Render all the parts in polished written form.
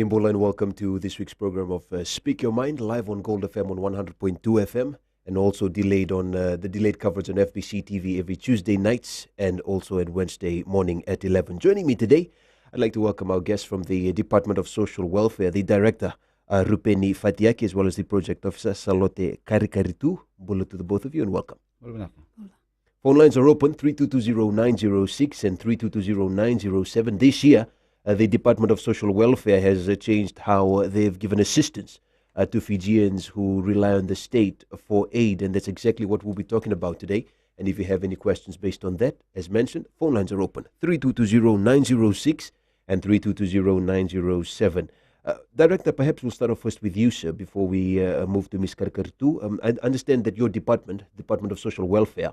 Nimbola, and welcome to this week's program of Speak Your Mind, live on Gold FM on 100.2 FM, and also delayed on the delayed coverage on FBC TV every Tuesday nights and also at Wednesday morning at 11. Joining me today, I'd like to welcome our guest from the Department of Social Welfare, the Director, Rupeni Fatiaki, as well as the Project Officer, Salote Karikaritu. Bula to the both of you and welcome. Phone lines are open, 3220-906 and 3220-907. This year, the Department of Social Welfare has changed how they've given assistance to Fijians who rely on the state for aid, and that's exactly what we'll be talking about today. And if you have any questions based on that, as mentioned, phone lines are open, 3220-906 and 3220-907. Director, perhaps we'll start off first with you, sir, before we move to Ms. Karikaritu. I understand that your Department of Social Welfare,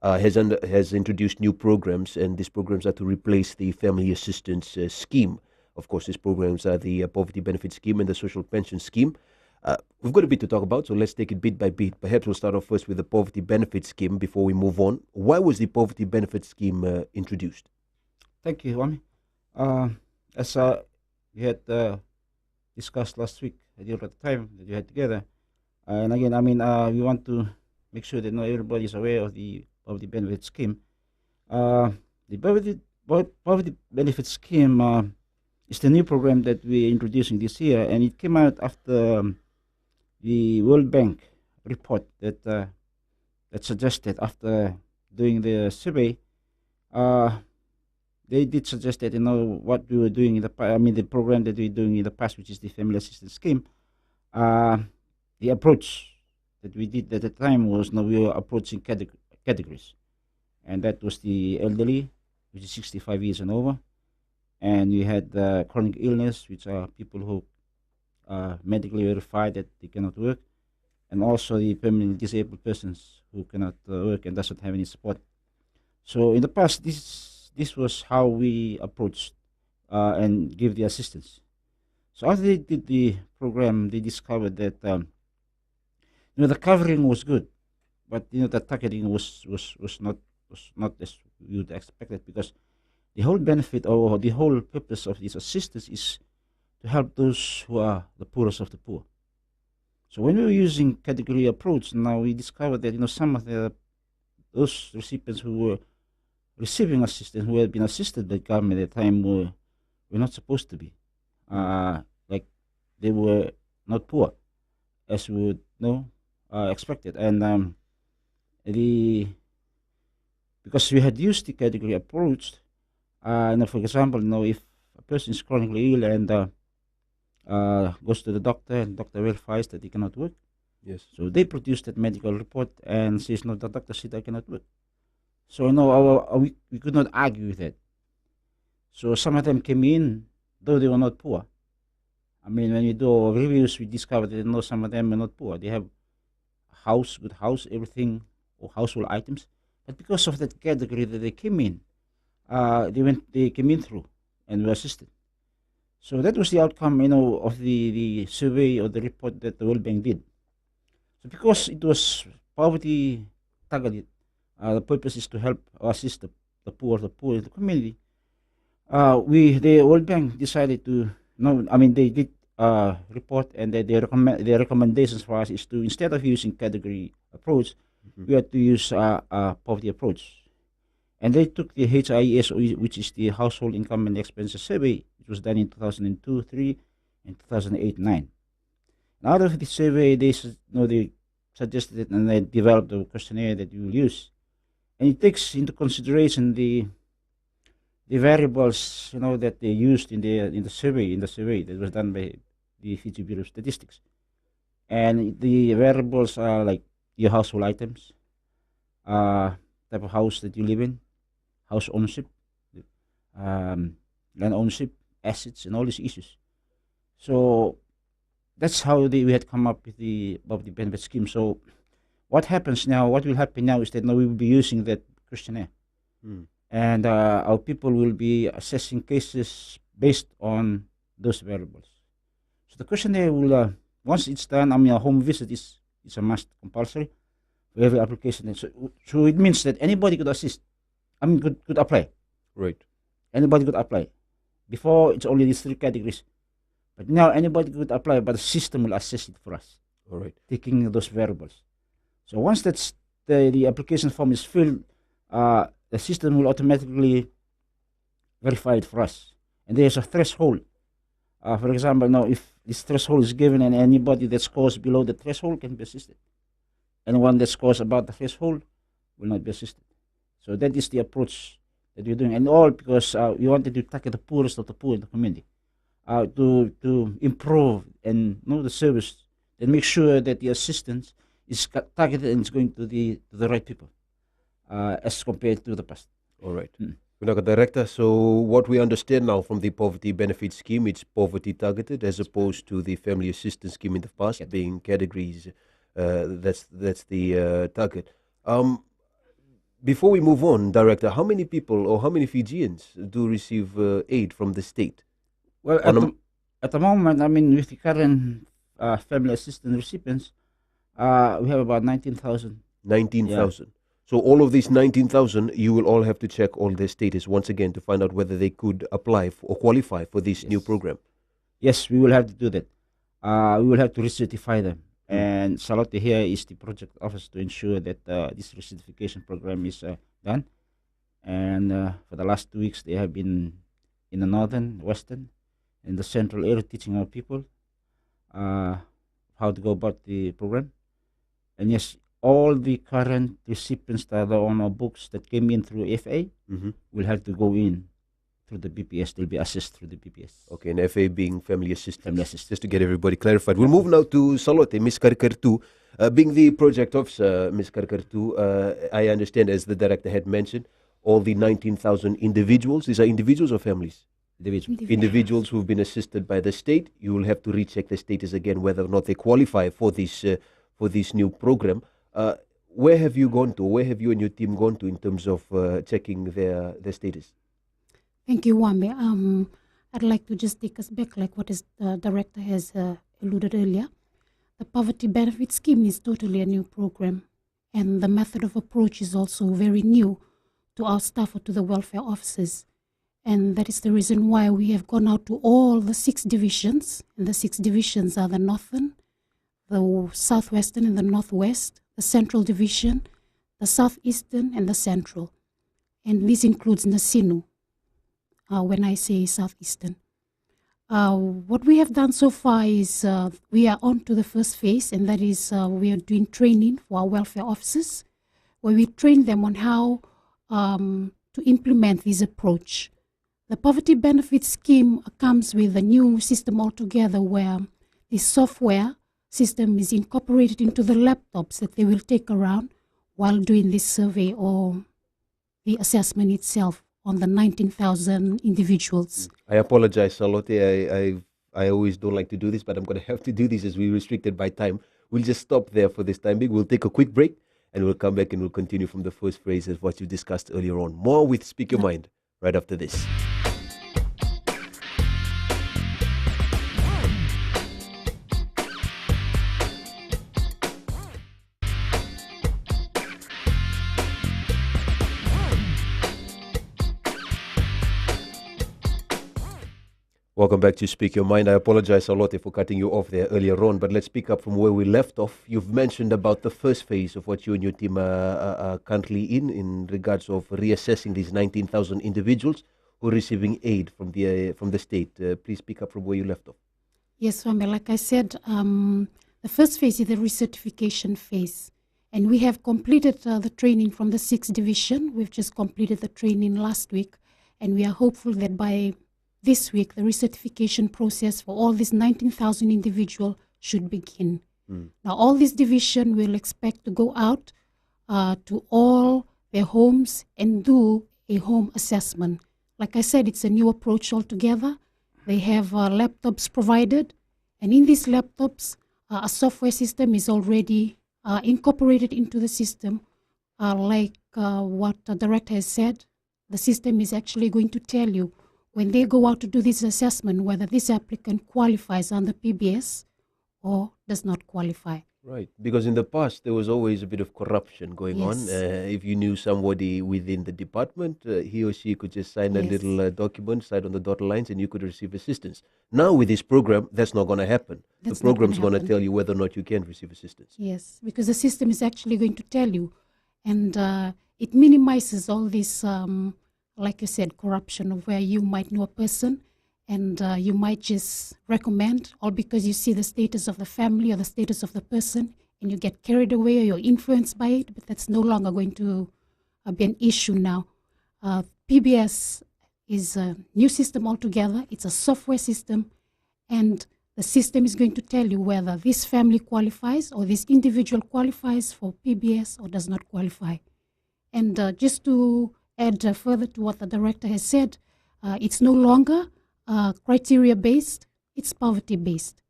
has introduced new programs, and these programs are to replace the family assistance scheme. Of course, these programs are the poverty benefit scheme and the social pension scheme. We've got a bit to talk about, so let's take it bit by bit. Perhaps we'll start off first with the poverty benefit scheme before we move on. Why was the poverty benefit scheme introduced? Thank you, Wami. As we had discussed last week at the time that we had together, and again, we want to make sure that not everybody is aware of the poverty benefit scheme. The poverty benefit scheme is the new program that we're introducing this year, and it came out after the World Bank report that suggested, after doing the survey, they did suggest that what we were doing in the past. The program that we're doing in the past, which is the family assistance scheme, the approach that we did at the time was we were approaching categories, and that was the elderly, which is 65 years and over, and we had chronic illness, which are people who are medically verified that they cannot work, and also the permanently disabled persons who cannot work and doesn't have any support. So in the past, this was how we approached and give the assistance. So after they did the program, they discovered that the covering was good, but the targeting was not as we would expect it, because the whole benefit or the whole purpose of this assistance is to help those who are the poorest of the poor. So when we were using category approach, now we discovered that some of those recipients who were receiving assistance, who had been assisted by government at the time, were not supposed to be. Like they were not poor, as we would expected, and because we had used the category approach, for example, if a person is chronically ill and goes to the doctor, and the doctor verifies that he cannot work, yes, so they produced that medical report and says, the doctor said I cannot work. So we could not argue with that. So some of them came in, though they were not poor. When we do reviews, we discovered that some of them are not poor. They have good house, everything, or household items. But because of that category that they came in, they came in through and were assisted. So that was the outcome, of the survey or the report that the World Bank did. So because it was poverty targeted, the purpose is to help or assist the poor in the community. The World Bank decided to they did report, and their recommendations for us is to, instead of using category approach, we had to use a poverty approach. And they took the HIES, which is the Household Income and Expenses Survey, which was done in 2002, 3, and 2008, 9. And out of the survey, they suggested it, and they developed a questionnaire that you will use. And it takes into consideration the variables that they used in the survey that was done by the Fiji Bureau of Statistics. And the variables are like your household items, type of house that you live in, house ownership, land ownership, assets, and all these issues. So that's how we had come up with the poverty benefit scheme. So what will happen now is that we will be using that questionnaire. And our people will be assessing cases based on those variables. So the questionnaire will, once it's done, a home visit is a must, compulsory for every application. So it means that anybody could assist. Could apply. Right. Anybody could apply. Before, it's only these three categories But now anybody could apply, but the system will assess it for us, All right. taking those variables. So once the application form is filled, the system will automatically verify it for us. And there's a threshold. For example, now if this threshold is given and anybody that scores below the threshold can be assisted. Anyone that scores above the threshold will not be assisted. So that is the approach that we're doing. And all because we wanted to tackle the poorest of the poor in the community. To improve and the service and make sure that the assistance is targeted and is going to the right people as compared to the past. All right. Kunaka Director, so what we understand now from the poverty benefit scheme, it's poverty targeted as opposed to the family assistance scheme in the past being categories. That's the target. Before we move on, Director, how many people or how many Fijians do receive aid from the state? Well, at the moment, I mean, with the current family assistance recipients, we have about 19,000. 19,000. So all of these 19,000, you will all have to check all their status once again to find out whether they could apply or qualify for this new program. Yes, we will have to do that. We will have to recertify them. And Salote here is the project office to ensure that this recertification program is done. And for the last 2 weeks, they have been in the northern, western, and the central area teaching our people how to go about the program. And yes, all the current recipients that are on our books that came in through FA will have to go in through the BPS. They'll be assessed through the BPS. Okay, and FA being family assistance. Just to get everybody clarified. We'll move now to Salote, Ms. Karikaritu. Being the project officer, Ms. Karikaritu, I understand, as the director had mentioned, all the 19,000 individuals, these are individuals or families? Individuals who've been assisted by the state. You will have to recheck the status again whether or not they qualify for this new program. Where have you gone to? Where have you and your team gone to in terms of checking their status? Thank you, Wambe. I'd like to just take us back, like what the director has alluded earlier. The poverty benefit scheme is totally a new program, and the method of approach is also very new to our staff or to the welfare officers. And that is the reason why we have gone out to all the 6 divisions. And the 6 divisions are the northern, the southwestern and the northwest, the central division, the southeastern and the central. And this includes Nasinu, when I say southeastern. What we have done so far is we are on to the first phase, and that is we are doing training for our welfare officers, where we train them on how to implement this approach. The poverty benefit scheme comes with a new system altogether where the software system is incorporated into the laptops that they will take around while doing this survey or the assessment itself on the 19,000 individuals. I apologize, Salote. I always don't like to do this, but I'm going to have to do this as we're restricted by time. We'll just stop there for this time being. We'll take a quick break and we'll come back and we'll continue from the first phrase of what you discussed earlier on. More with Speak Your Mind right after this. Welcome back to Speak Your Mind. I apologize, Salote, for cutting you off there earlier on, but let's pick up from where we left off. You've mentioned about the first phase of what you and your team are currently in regards of reassessing these 19,000 individuals who are receiving aid from the state. Please pick up from where you left off. Yes, Wambe, like I said, the first phase is the recertification phase. And we have completed the training from the 6th division. We've just completed the training last week. And we are hopeful that by this week, the recertification process for all these 19,000 individuals should begin. Now, all this division will expect to go out to all their homes and do a home assessment. Like I said, it's a new approach altogether. They have laptops provided, and in these laptops, a software system is already incorporated into the system. Like what the director has said, the system is actually going to tell you when they go out to do this assessment, whether this applicant qualifies under PBS or does not qualify. Right, because in the past there was always a bit of corruption going on. Yes, If you knew somebody within the department, he or she could just sign a little yes, document, sign on the dotted lines, and you could receive assistance. Now with this program, that's not going to happen. The that's not going to program's going to happen. tell you whether or not you can receive assistance. Yes, because the system is actually going to tell you, and it minimizes all this, like you said, corruption of where you might know a person and you might just recommend, all because you see the status of the family or the status of the person and you get carried away or you're influenced by it, but that's no longer going to be an issue now. PBS is a new system altogether. It's a software system, and the system is going to tell you whether this family qualifies or this individual qualifies for PBS or does not qualify. And just to add further to what the director has said, it's no longer criteria-based, it's poverty-based.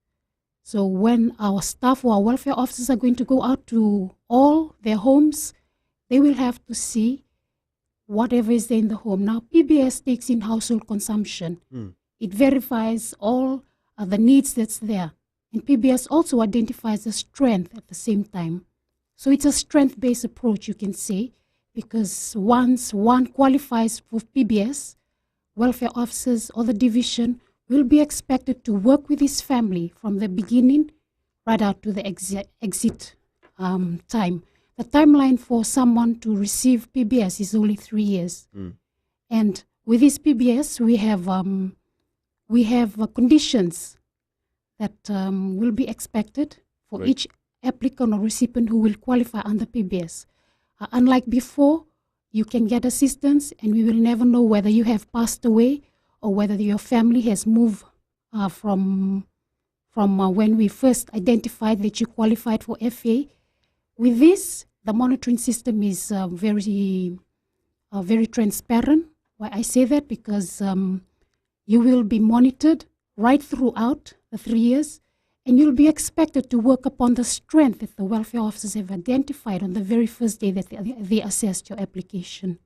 So when our staff or our welfare officers are going to go out to all their homes, they will have to see whatever is there in the home. Now, PBS takes in household consumption. It verifies all the needs that's there. And PBS also identifies the strength at the same time. So it's a strength-based approach, you can say, because once one qualifies for PBS, welfare officers or the division will be expected to work with his family from the beginning right out to the exit time. The timeline for someone to receive PBS is only 3 years. And with this PBS, we have conditions that will be expected for Right. each applicant or recipient who will qualify under PBS. Unlike before, you can get assistance and we will never know whether you have passed away or whether your family has moved from when we first identified that you qualified for FA. With this, the monitoring system is very transparent. Why I say that? Because you will be monitored right throughout the 3 years, and you'll be expected to work upon the strength that the welfare officers have identified on the very first day that they assessed your application.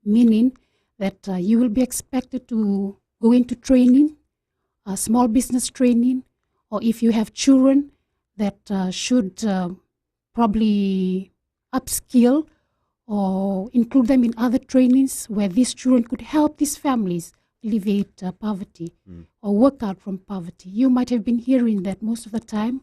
Meaning that you will be expected to go into training, small business training, or if you have children that should probably upskill or include them in other trainings where these children could help these families alleviate poverty or work out from poverty. You might have been hearing that most of the time.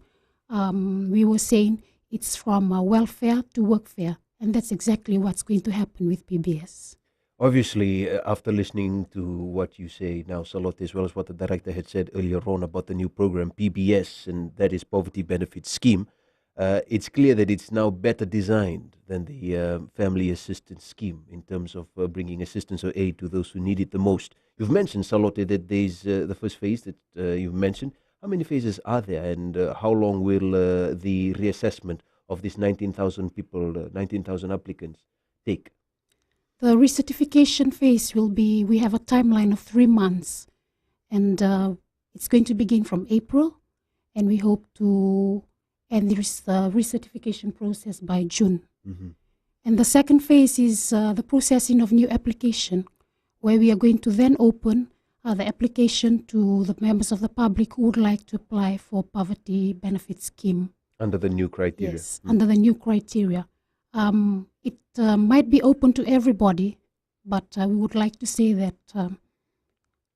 We were saying it's from welfare to workfare, and that's exactly what's going to happen with PBS. Obviously, after listening to what you say now, Salote, as well as what the director had said earlier on about the new program, PBS, and that is Poverty Benefit Scheme, it's clear that it's now better designed than the family assistance scheme in terms of bringing assistance or aid to those who need it the most. You've mentioned, Salote, that there's the first phase that you've mentioned. How many phases are there, and how long will the reassessment of these 19,000 people, 19,000 applicants take? The recertification phase we have a timeline of 3 months, and it's going to begin from April, and we hope to end the recertification process by June. And the second phase is the processing of new application, where we are going to then open the application to the members of the public who would like to apply for poverty benefit scheme. Under the new criteria? Yes, under the new criteria. It might be open to everybody, but we would like to say that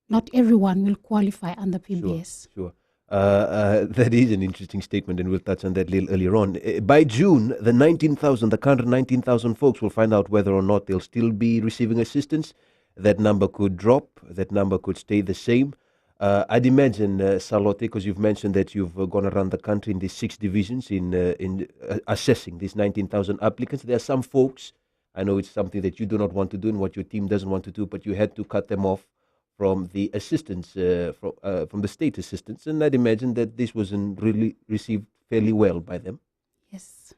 not everyone will qualify under PBS. Sure. That is an interesting statement, and we'll touch on that a little earlier on. By June, the current 19,000 folks will find out whether or not they'll still be receiving assistance. That number could drop, that number could stay the same. I'd imagine, Salote, because you've mentioned that you've gone around the country in these 6 divisions in assessing these 19,000 applicants. There are some folks, I know it's something that you do not want to do and what your team doesn't want to do, but you had to cut them off from the assistance, from the state assistance, and I'd imagine that this wasn't really received fairly well by them. Yes.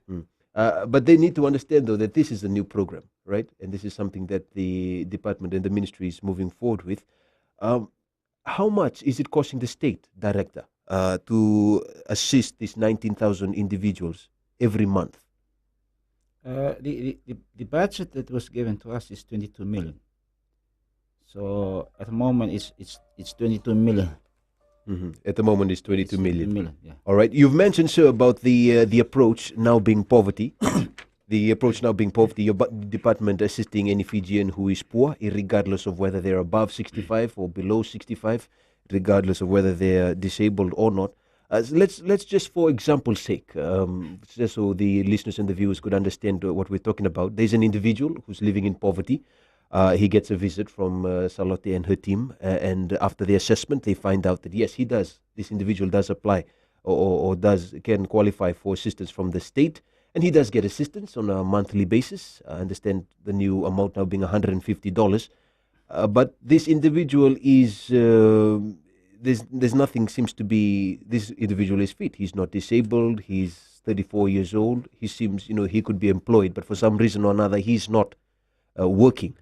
But they need to understand, though, that this is a new program, right? And this is something that the department and the ministry is moving forward with. How much is it costing the state, Director, to assist these 19,000 individuals every month? The budget that was given to us is 22 million. So at the moment it's 22 million. At the moment, it's 22 It's million. 2 million, yeah. All right. You've mentioned, sir, about the approach now being poverty. The approach now being poverty. Your department assisting any Fijian who is poor, regardless of whether they're above 65 or below 65, regardless of whether they're disabled or not. So let's just, for example's sake, just so the listeners and the viewers could understand what we're talking about. There's an individual who's living in poverty. He gets a visit from Salote and her team, and after the assessment, they find out that yes, he does. This individual does apply or can qualify for assistance from the state, and he does get assistance on a monthly basis. I understand the new amount now being $150, but this individual is there's nothing seems to be. This individual is fit. He's not disabled. He's 34 years old. He seems he could be employed, but for some reason or another, he's not working.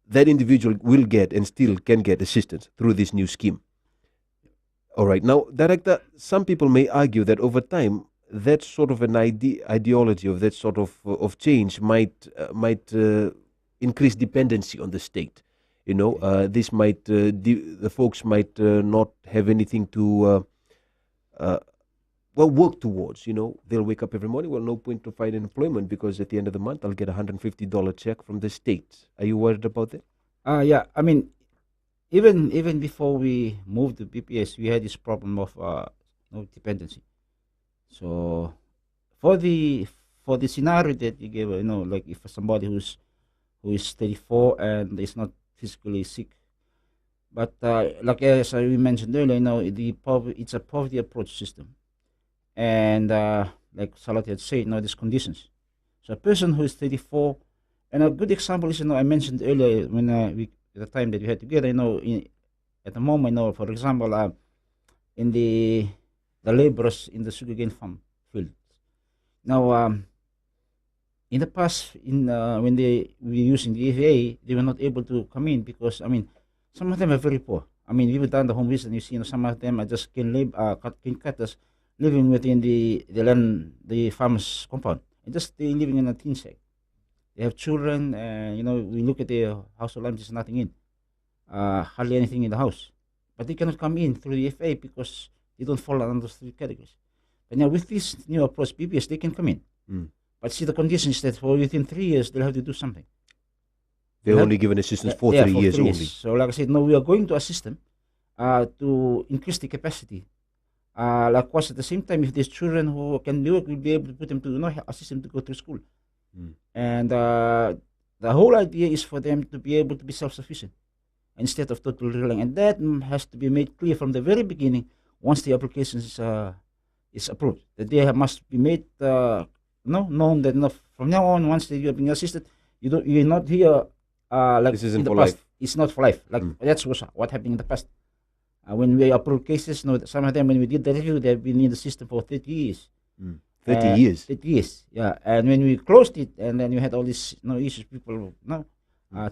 That individual will get and still can get assistance through this new scheme. All right. Now, Director, some people may argue that over time, that sort of an ideology of that sort of change might increase dependency on the state. This might the folks might not have anything to work towards. They'll wake up every morning. Well, no point to find employment because at the end of the month I'll get $150 check from the state. Are you worried about that? Yeah. I mean, even before we moved to BPS, we had this problem of dependency. So for the scenario that you gave, like if somebody who is 34 and is not physically sick, but like as we mentioned earlier, it's a poverty approach system. And like Salote had said, there's conditions. So a person who is 34, and a good example is, I mentioned earlier when at the time that we had together, at the moment, for example, in the laborers in the sugarcane farm field. Now, in the past, when they were using the FA, they were not able to come in because, some of them are very poor. We've done the home visit, and you see, some of them are just cane cutters, living within the farm's compound, and just they living in a tin shack. They have children, and we look at their household items, there's nothing in, hardly anything in the house. But they cannot come in through the FA because they don't fall under those three categories. But now with this new approach, BPS, they can come in. But see, the condition is that for within 3 years, they'll have to do something. They're only given assistance for 3 years only. So like I said, we are going to assist them to increase the capacity. Likewise, at the same time, if there's children who can do it, we'll be able to put them to, assist them to go to school. And the whole idea is for them to be able to be self-sufficient instead of totally relying. And that has to be made clear from the very beginning once the application is approved. That they must be made known that from now on, once they are being assisted, you're not here like this isn't in the for past. life. It's not for life. That's what happened in the past. When we approved cases, some of them, when we did the review, they've been in the system for 30 years. 30 years? 30 years, yeah. And when we closed it, and then you had all these issues, people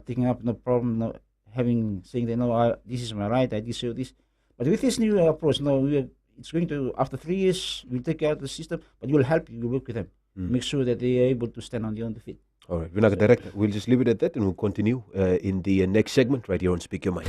taking up no problem, saying that, this is my right, I deserve this. But with this new approach, it's going to, after 3 years, we'll take out the system, but we'll help you, we'll work with them, make sure that they are able to stand on their own feet. All right, Vinaka Director, we'll just leave it at that and we'll continue in the next segment right here on Speak Your Mind.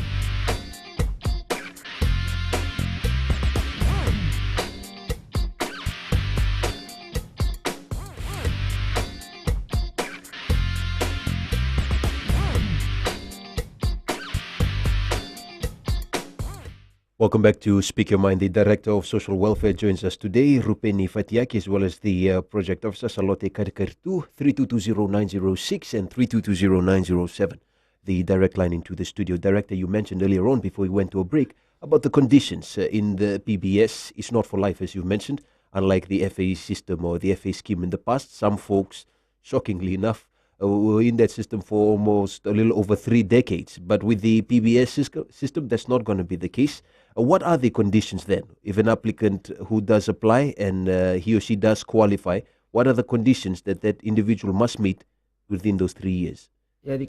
Welcome back to Speak Your Mind. The Director of Social Welfare joins us today, Rupeni Fatiaki, as well as the Project Officer, Salote Karikaritu, 3220906 and 3220907, the direct line into the studio. Director, you mentioned earlier on, before we went to a break, about the conditions in the PBS. It's not for life, as you mentioned, unlike the FA system or the FA scheme in the past. Some folks, shockingly enough, were in that system for almost a little over 3 decades. But with the PBS system, that's not going to be the case. What are the conditions then? If an applicant who does apply and he or she does qualify, what are the conditions that individual must meet within those 3 years? The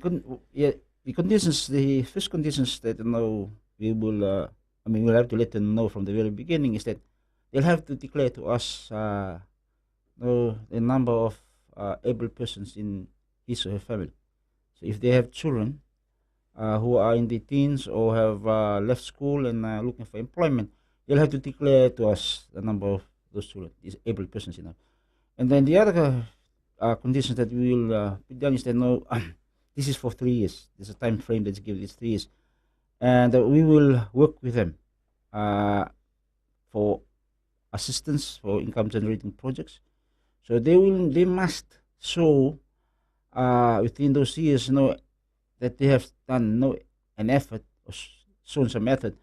conditions, the first conditions that we will, we'll have to let them know from the very beginning is that they'll have to declare to us the number of able persons in his or her family. So if they have children who are in the teens or have left school and looking for employment, they'll have to declare to us the number of those children, these able persons, And then the other conditions that we will put down is that no, this is for 3 years. There's a time frame that's given. It's 3 years, and we will work with them for assistance for income generating projects. So they must show within those years, that they have done an effort or shown some effort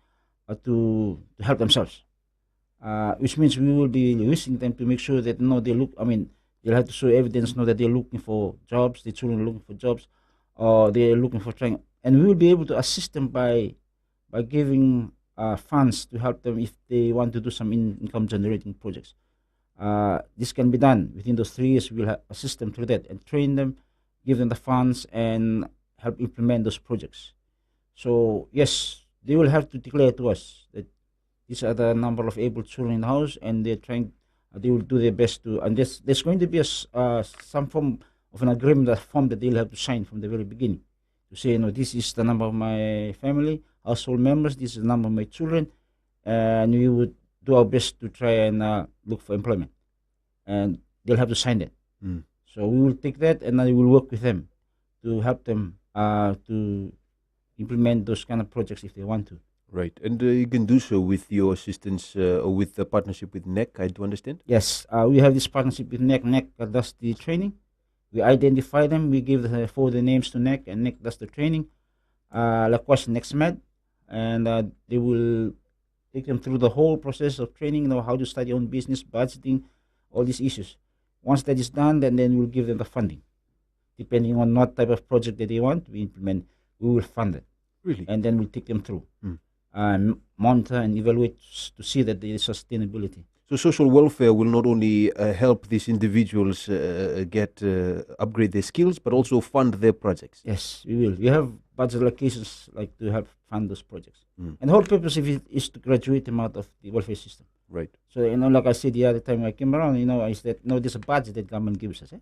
to help themselves. Which means we will be using them to make sure that they look. I mean, they'll have to show evidence that they're looking for jobs. The children are looking for jobs, or they're looking for training, and we will be able to assist them by giving funds to help them if they want to do some income generating projects. This can be done within those 3 years. We'll assist them through that and train them, give them the funds, and help implement those projects. So yes, they will have to declare to us that these are the number of able children in the house, and they will do their best to. And there's going to be some form of an agreement, a form that they'll have to sign from the very beginning to say, this is the number of my family, household members, this is the number of my children, and we would do our best to try and look for employment. And they'll have to sign that. So we will take that, and we will work with them to help them to implement those kind of projects if they want to. Right, and you can do so with your assistance or with the partnership with NEC, I do understand? Yes, we have this partnership with NEC. NEC does the training. We identify them, we give forward the names to NEC, and NEC does the training. Likewise, NEXMED, and they will take them through the whole process of training, how to start your own business, budgeting, all these issues. Once that is done, then we'll give them the funding. Depending on what type of project that they want, we will fund it. Really? And then we'll take them through. Monitor and evaluate to see that there is sustainability. So social welfare will not only help these individuals upgrade their skills, but also fund their projects. Yes, we will. We have budget allocations to help fund those projects. And the whole purpose of it is to graduate them out of the welfare system. Right. So, like I said the other time I came around, is that, there's a budget that government gives us.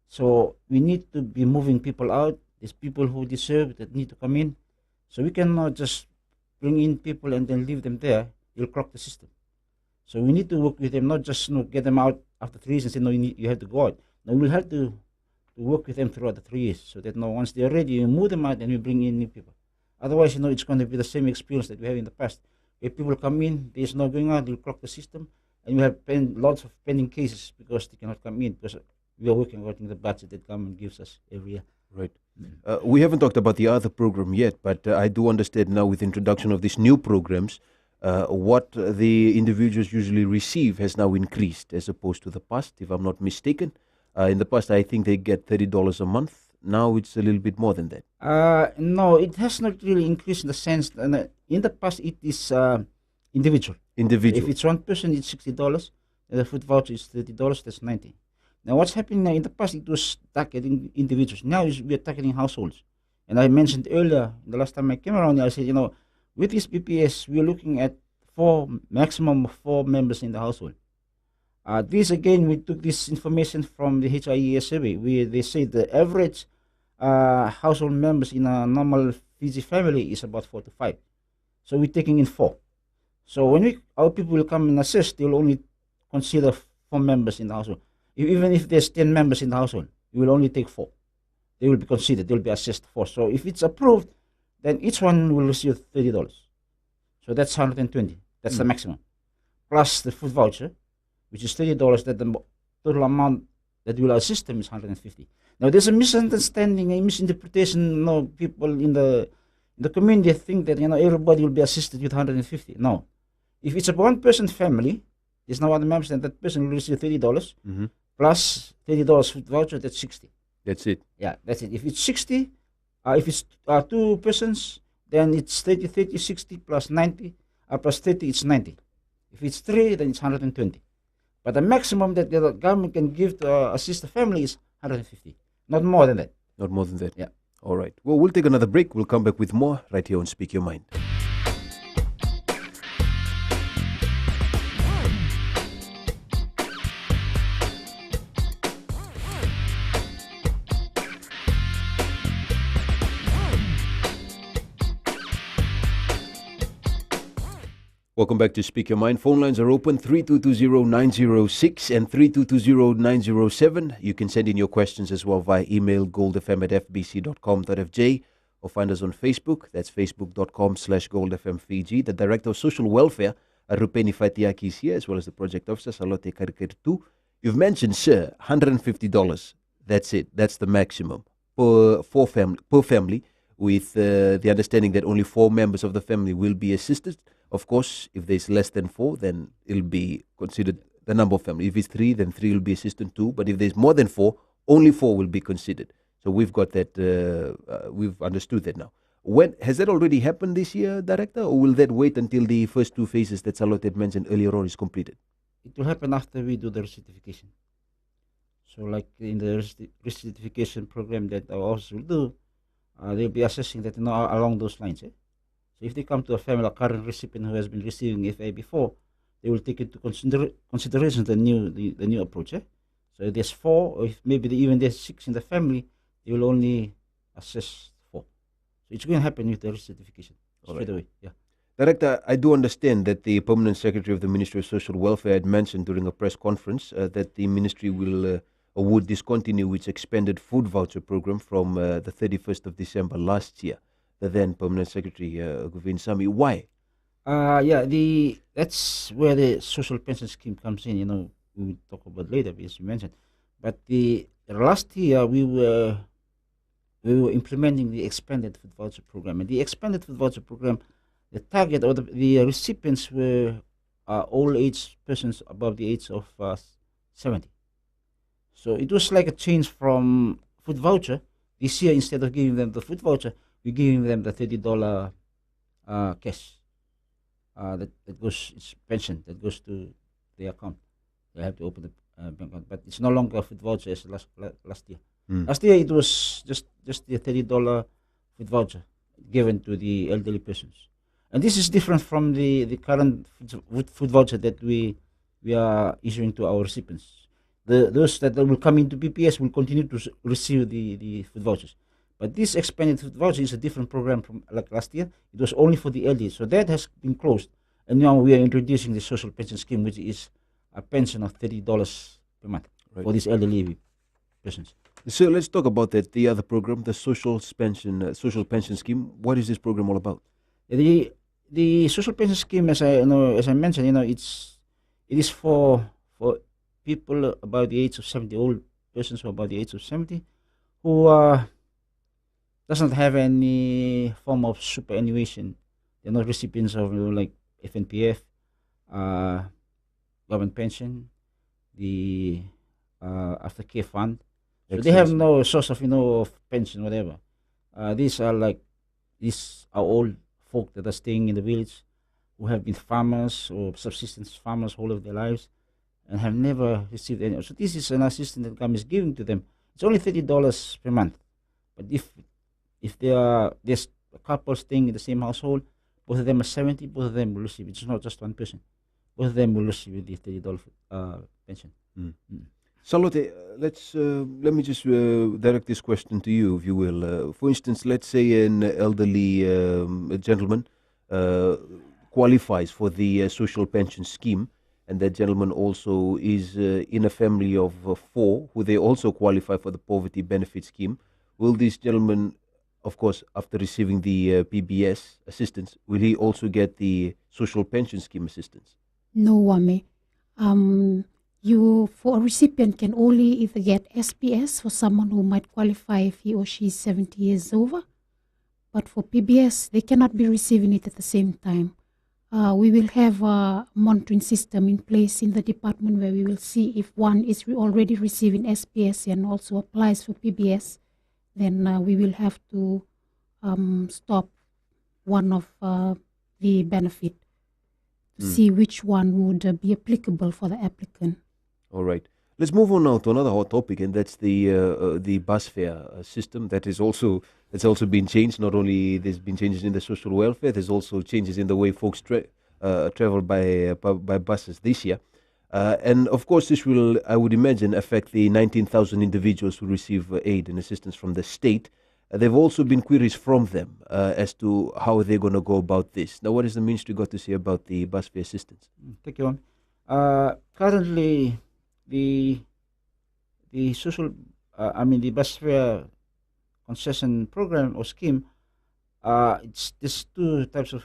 So we need to be moving people out. There's people who deserve, that need to come in. So we cannot just bring in people and then leave them there. You'll clock the system. So we need to work with them, not just get them out after 3 years and say, you have to go out. No, we'll have to work with them throughout the 3 years so that once they're ready, you move them out and we bring in new people. Otherwise, it's going to be the same experience that we have in the past. If people come in, there's no going out, they'll clock the system, and we have lots of pending cases because they cannot come in because we are working according to the budget that government gives us every year. Right. We haven't talked about the other program yet, but I do understand now with the introduction of these new programs, what the individuals usually receive has now increased as opposed to the past, if I'm not mistaken. In the past, I think they get $30 a month. Now it's a little bit more than that. No, it has not really increased in the sense that in the past it is individual. If it's one person, it's $60. The food voucher is $30. That's $90. Now, what's happening now? In the past, it was targeting individuals. Now we are targeting households. And I mentioned earlier, the last time I came around, I said, with this BPS, we're looking at maximum of 4 members in the household. This again, we took this information from the HIES survey, where they say the average household members in a normal Fiji family is about 4 to 5. So we're taking in 4. So when our people will come and assess, they will only consider 4 members in the household. Even if there's 10 members in the household, we will only take 4. They will be considered, they will be assessed 4. So if it's approved, then each one will receive $30. So that's $120. That's the maximum. Plus the food voucher, which is $30, that the total amount that will assist them is $150. Now there's a misunderstanding, a misinterpretation. People in the community think that everybody will be assisted with $150. No, if it's a one-person family, there's no other members, and that person will receive $30 plus $30 food voucher. That's $60. That's it. Yeah, that's it. If it's 60, if it's 2 persons, then it's 30, 60 plus 90 plus 30, it's 90. If it's 3, then it's 120. But the maximum that the government can give to assist the family is 150. Not more than that. Not more than that. Yeah. All right. Well, we'll take another break. We'll come back with more right here on Speak Your Mind. Welcome back to Speak Your Mind. Phone lines are open 3220-906 and 3220-907. You can send in your questions as well via email goldfm@fbc.com.fj or find us on Facebook. That's facebook.com/goldfmfiji. The Director of Social Welfare, Rupeni Fatiaki, is here, as well as the Project Officer, Salote Karikaritu. You've mentioned, sir, $150. That's it. That's the maximum per family, with the understanding that only 4 members of the family will be assisted. Of course, if there's less than 4, then it'll be considered the number of family. If it's 3, then 3 will be assistant 2. But if there's more than 4, only 4 will be considered. So we've got that, we've understood that now. When has that already happened this year, Director, or will that wait until the first 2 phases that Salote had mentioned earlier on is completed? It will happen after we do the recertification. So like in the recertification program that our office will do, they'll be assessing that along those lines. So if they come to a family, a current recipient who has been receiving FA before, they will take into consideration the new approach. So if there's 4, or if maybe even there's 6 in the family, they will only assess 4. So it's going to happen with the recertification straight away. Yeah. Director, I do understand that the Permanent Secretary of the Ministry of Social Welfare had mentioned during a press conference that the ministry will or would discontinue its expanded food voucher program from the 31st of December last year. The then Permanent Secretary, Govin Sami. Why? That's where the social pension scheme comes in. We will talk about later, as you mentioned. But the last year we were implementing the expanded food voucher program, and the expanded food voucher program, the target or the recipients were all age persons above the age of 70. So it was like a change from food voucher. This year, instead of giving them the food voucher, we're giving them the $30 cash. That goes, it's pension that goes to their account. They have to open the bank account, but it's no longer a food voucher as last year. Last year it was just the $30 food voucher given to the elderly persons, and this is different from the current food voucher that we are issuing to our recipients. Those that will come into PPS will continue to receive the food vouchers. But this expanded food voucher is a different program from like last year. It was only for the elderly. So that has been closed. And now we are introducing the social pension scheme, which is a pension of $30 per month for these elderly persons. So let's talk about that. The other program, the social pension scheme. What is this program all about? The social pension scheme, as I mentioned, it is for people about the age of 70, old persons who are about the age of 70, who doesn't have any form of superannuation. They're not recipients of like FNPF, government pension, the aftercare fund. So they have no source of of pension, whatever. These are old folk that are staying in the village, who have been farmers or subsistence farmers all of their lives, and have never received any. So this is an assistance that government is giving to them. It's only $30 per month, but if there's a couple staying in the same household, both of them are 70, both of them will receive. It's not just one person. Both of them will receive the $30 pension. Salote, let me just direct this question to you, if you will. For instance, let's say an elderly gentleman qualifies for the social pension scheme, and that gentleman also is in a family of 4 who they also qualify for the poverty benefit scheme. Will this gentleman, of course, after receiving the PBS assistance, will he also get the social pension scheme assistance? No, Wame. You, for a recipient, can only either get SPS for someone who might qualify if he or she is 70 years over. But for PBS, they cannot be receiving it at the same time. We will have a monitoring system in place in the department where we will see if one is already receiving SPS and also applies for PBS. Then we will have to stop one of the benefit to see which one would be applicable for the applicant. All right. Let's move on now to another hot topic, and that's the bus fare system that's also been changed. Not only there's been changes in the social welfare, there's also changes in the way folks travel by buses this year. And of course, this will, I would imagine, affect the 19,000 individuals who receive aid and assistance from the state. There have also been queries from them as to how they're going to go about this. Now, what is the ministry got to say about the bus fare assistance? Thank you. Currently, the social, the bus fare concession program or scheme, there's two types of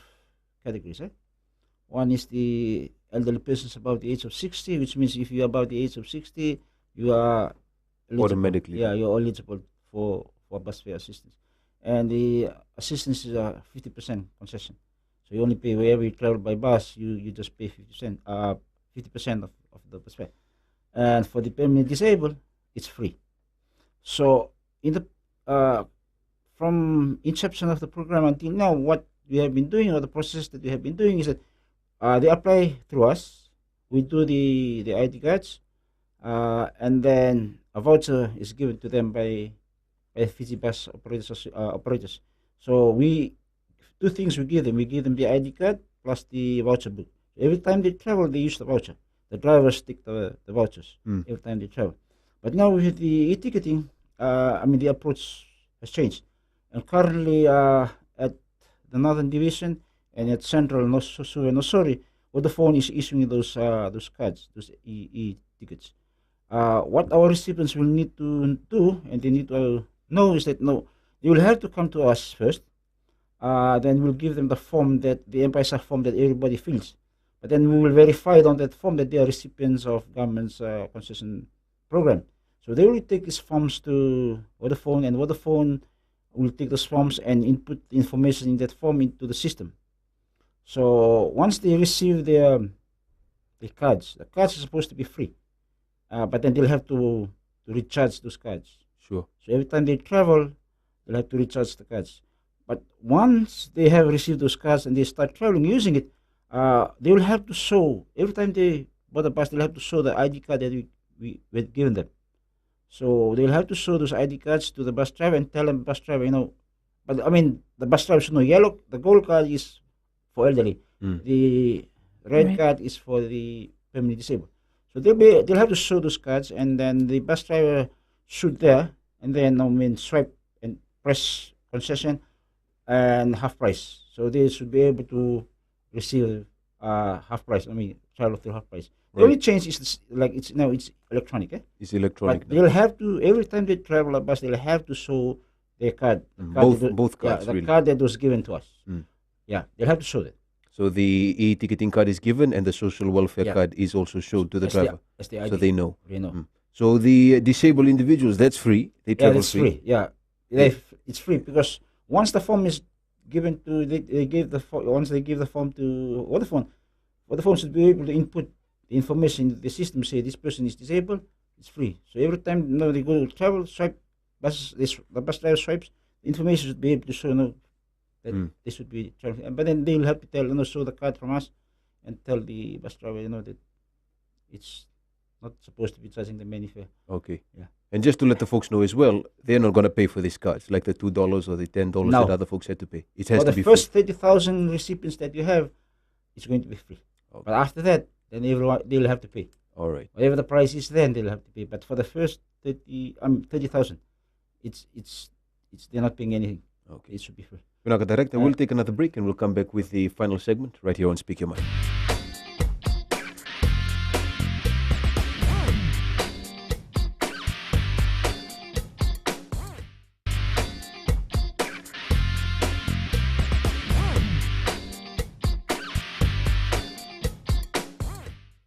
categories. One is the elderly persons above the age of 60, which means if you're above the age of 60, you are eligible. Automatically. Yeah, you're eligible for bus fare assistance. And the assistance is a 50% concession. So you only pay wherever you travel by bus, you just pay 50% of the bus fare. And for the permanently disabled, it's free. So in the from inception of the program until now, what we have been doing, or the process that we have been doing, is that they apply through us. We do the ID cards, and then a voucher is given to them by Fiji bus operators. So we two things we give them. We give them the ID card plus the voucher book. Every time they travel, they use the voucher. The drivers take the vouchers every time they travel. But now with the e-ticketing, the approach has changed. And currently at the Northern Division and at Central Nosu and Nosori, Vodafone is issuing those cards, those e-tickets. What our recipients will need to do, and they need to know, is that they will have to come to us first. Then we'll give them the form, that the M-Pesa form that everybody fills. But then we will verify on that form that they are recipients of government's concession program. So they will take these forms to Vodafone, and Vodafone will take those forms and input the information in that form into the system. So once they receive the cards are supposed to be free, but then they'll have to recharge those cards. Sure. So every time they travel, they'll have to recharge the cards. But once they have received those cards and they start traveling using it, they will have to show, every time they board the bus, they'll have to show the ID card that we had given them. So they'll have to show those ID cards to the bus driver and tell them, bus driver, but the bus driver should know, the gold card is for elderly. The red card is for the permanently disabled. So they'll have to show those cards, and then the bus driver should there, and then swipe and press concession and half price. So they should be able to receive half price. Travel through half price. The only change is it's electronic. It's electronic. But they'll have to, every time they travel a bus, they'll have to show their card. Both cards, the really. card that was given to us. Yeah, they'll have to show that. So the e-ticketing card is given, and the social welfare card is also shown to the driver, so they know. They know. So the disabled individuals, that's free. They travel that's free. Yeah, it's free because once the form is given to, once they give the form to Vodafone should be able to input the information in the system. Say this person is disabled, it's free. So every time they go to travel, swipe, the bus driver swipes, the information should be able to show that they should be traveling. But then they will have to tell, show the card from us, and tell the bus driver, that it's not supposed to be charging them any fare. Okay. Yeah. And just to let the folks know as well, they're not going to pay for these cards, like the $2 or the $10 that other folks had to pay. It has to be free. For the first 30,000 recipients that you have, it's going to be free. Okay. But after that, then they'll have to pay. All right. Whatever the price is, then they'll have to pay. But for the first 30,000, they're not paying anything. Okay. It should be free. Vinaka Director, we'll take another break and we'll come back with the final segment right here on Speak Your Mind.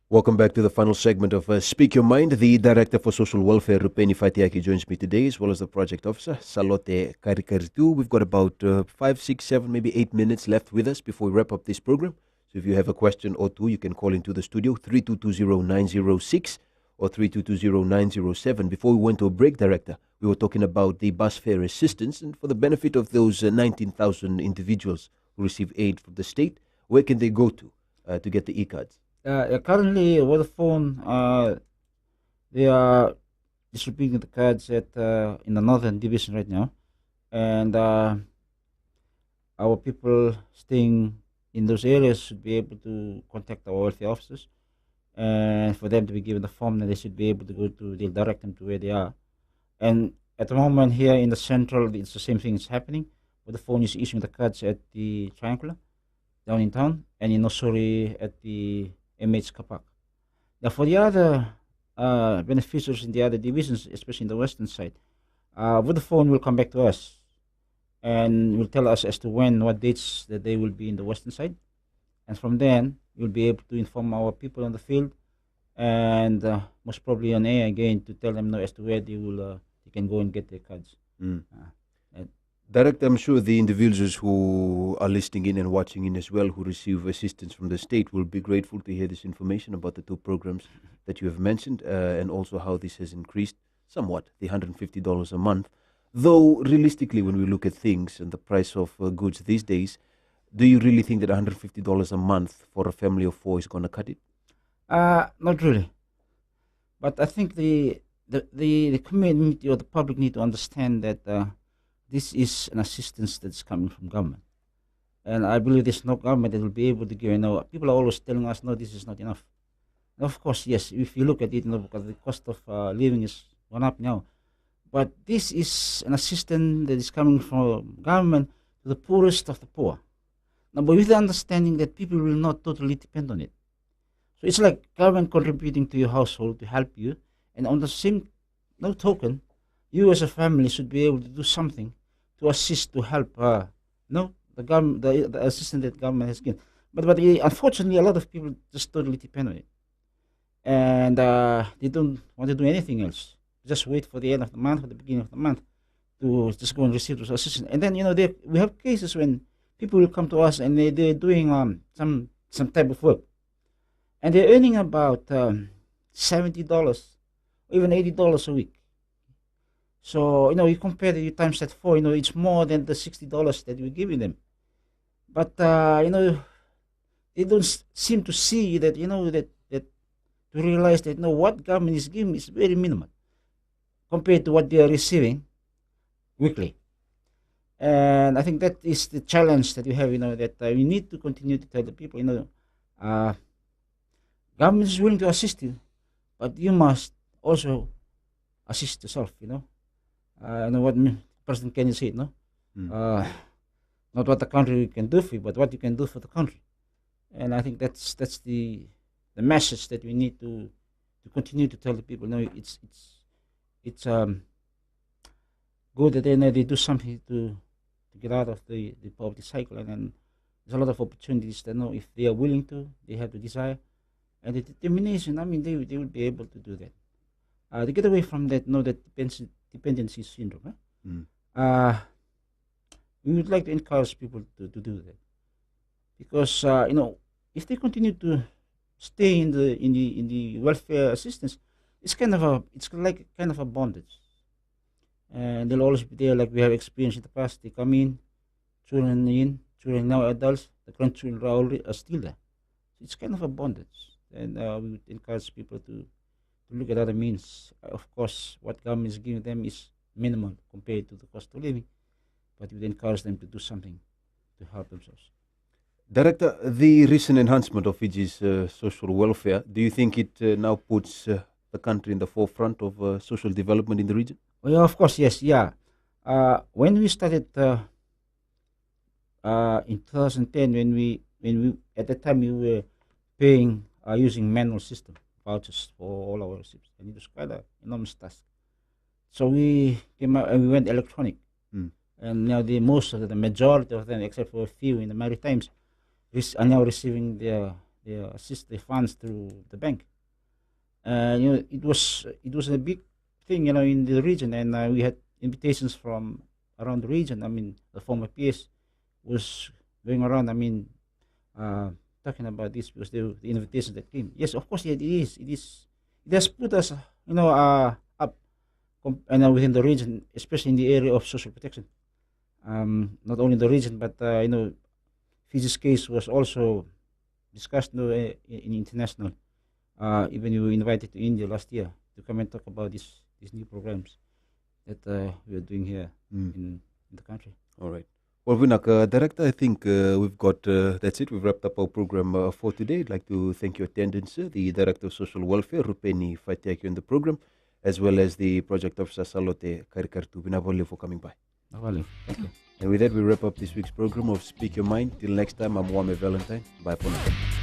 Welcome back to the final segment of Speak Your Mind. The Director for Social Welfare, Rupeni Fatiaki, joins me today, as well as the Project Officer, Salote Karikaritu. We've got about 5, 6, 7, maybe 8 minutes left with us before we wrap up this program. So if you have a question or two, you can call into the studio, 3220-906 or 3220-907. Before we went to a break, Director, we were talking about the bus fare assistance, and for the benefit of those 19,000 individuals who receive aid from the state, where can they go to get the e-cards? Currently, Vodafone, they are distributing the cards in the Northern Division right now, and our people staying in those areas should be able to contact our welfare officers, and for them to be given the form, that they should be able to go to. They'll direct them to where they are, and at the moment here in the central, it's the same thing is happening. Vodafone is issuing the cards at the Triangular down in town, and in Osori at the MH Kapak. Now, for the other beneficiaries in the other divisions, especially in the western side, Vodafone will come back to us and will tell us as to when, what dates that they will be in the western side. And from then, we'll be able to inform our people on the field and most probably on air again to tell them as to where they can go and get their cards. Director, I'm sure the individuals who are listening in and watching in as well, who receive assistance from the state, will be grateful to hear this information about the two programs that you have mentioned, and also how this has increased somewhat, the $150 a month. Though, realistically, when we look at things and the price of goods these days, do you really think that $150 a month for a family of four is going to cut it? Not really. But I think the community or the public need to understand that this is an assistance that's coming from government. And I believe there's no government that will be able to give. People are always telling us, no, this is not enough. And of course, yes, if you look at it, because the cost of living is gone up now. But this is an assistance that is coming from government to the poorest of the poor. Now, but with the understanding that people will not totally depend on it. So it's like government contributing to your household to help you, and on the same token, you as a family should be able to do something to assist, to help. The government, the assistance that government has given. But unfortunately, a lot of people just totally depend on it, and they don't want to do anything else. Just wait for the end of the month or the beginning of the month to just go and receive those assistance. And then we have cases when people will come to us and they're doing some type of work, and they're earning about $70 or even $80 a week. So you compare the times that 4, it's more than the $60 that we're giving them. But they don't seem to see that that to realize that what government is giving is very minimal compared to what they are receiving weekly. And I think that is the challenge that we have, that we need to continue to tell the people, government is willing to assist you, but you must also assist yourself, what President Kenya said, not what the country can do for you, but what you can do for the country. And I think that's the message that we need to continue to tell the people. It's good that they do something to get out of the poverty cycle, and then there's a lot of opportunities that if they are willing to, they have the desire and the determination. They will be able to do that. To get away from that, that dependency syndrome. We would like to encourage people to do that, because if they continue to stay in the welfare assistance, it's like kind of a bondage, and they'll always be there, like we have experienced in the past. They come in, children now adults, the grandchildren are still there. It's kind of a bondage, and we would encourage people to look at other means. Of course, what government is giving them is minimal compared to the cost of living, but we would encourage them to do something to help themselves. Director, the recent enhancement of Fiji's social welfare, do you think it now puts the country in the forefront of social development in the region? Well, yeah, of course, yes, yeah. When we started in 2010, when we at that time we were paying using manual system vouchers for all our receipts, and it was quite an enormous task. So we came out and we went electronic, and now the majority of them, except for a few in the Maritimes, are now receiving their funds through the bank. It was a big thing, in the region, and we had invitations from around the region. The former PS was going around, talking about this, because the invitations that came. Yes, of course, it is. It has put us, up, within the region, especially in the area of social protection. Not only the region, but Fiji's case was also discussed in international. Even we were invited to India last year to come and talk about these new programs that we are doing here in the country. All right. Well, Vinak, Director, I think we've got, that's it. We've wrapped up our program for today. I'd like to thank your attendance, the Director of Social Welfare, Rupeni Fatiaki, on the program, as well as the project officer Salote Karikaritu. Binabole for coming by. Thank you. And with that, we wrap up this week's program of Speak Your Mind. Till next time, I'm Wame Valentine. Bye for now.